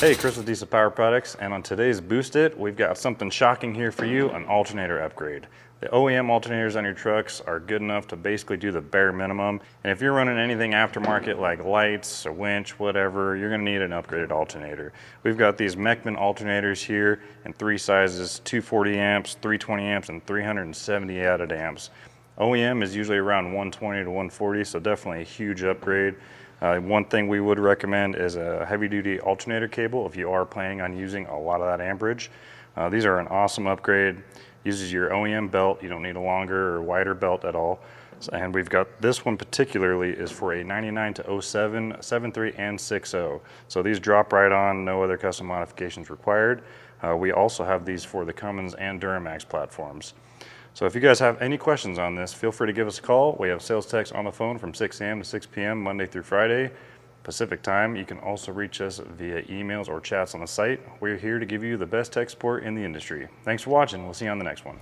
Hey, Chris with Diesel Power Products, and on today's Boost It, we've got something shocking here for you, an alternator upgrade. The OEM alternators on your trucks are good enough to basically do the bare minimum, and if you're running anything aftermarket like lights, a winch, whatever, you're going to need an upgraded alternator. We've got these Mechman alternators here in three sizes, 240 amps, 320 amps, and 370 added amps. OEM is usually around 120 to 140, so definitely a huge upgrade. One thing we would recommend is a heavy-duty alternator cable if you are planning on using a lot of that amperage. These are an awesome upgrade. Uses your OEM belt. You don't need a longer or wider belt at all. And we've got this one particularly is for a 99 to 07, 73, and 60. So these drop right on, no other custom modifications required. We also have these for the Cummins and Duramax platforms. So if you guys have any questions on this, feel free to give us a call. We have sales techs on the phone from 6 a.m. to 6 p.m. Monday through Friday, Pacific time. You can also reach us via emails or chats on the site. We're here to give you the best tech support in the industry. Thanks for watching. We'll see you on the next one.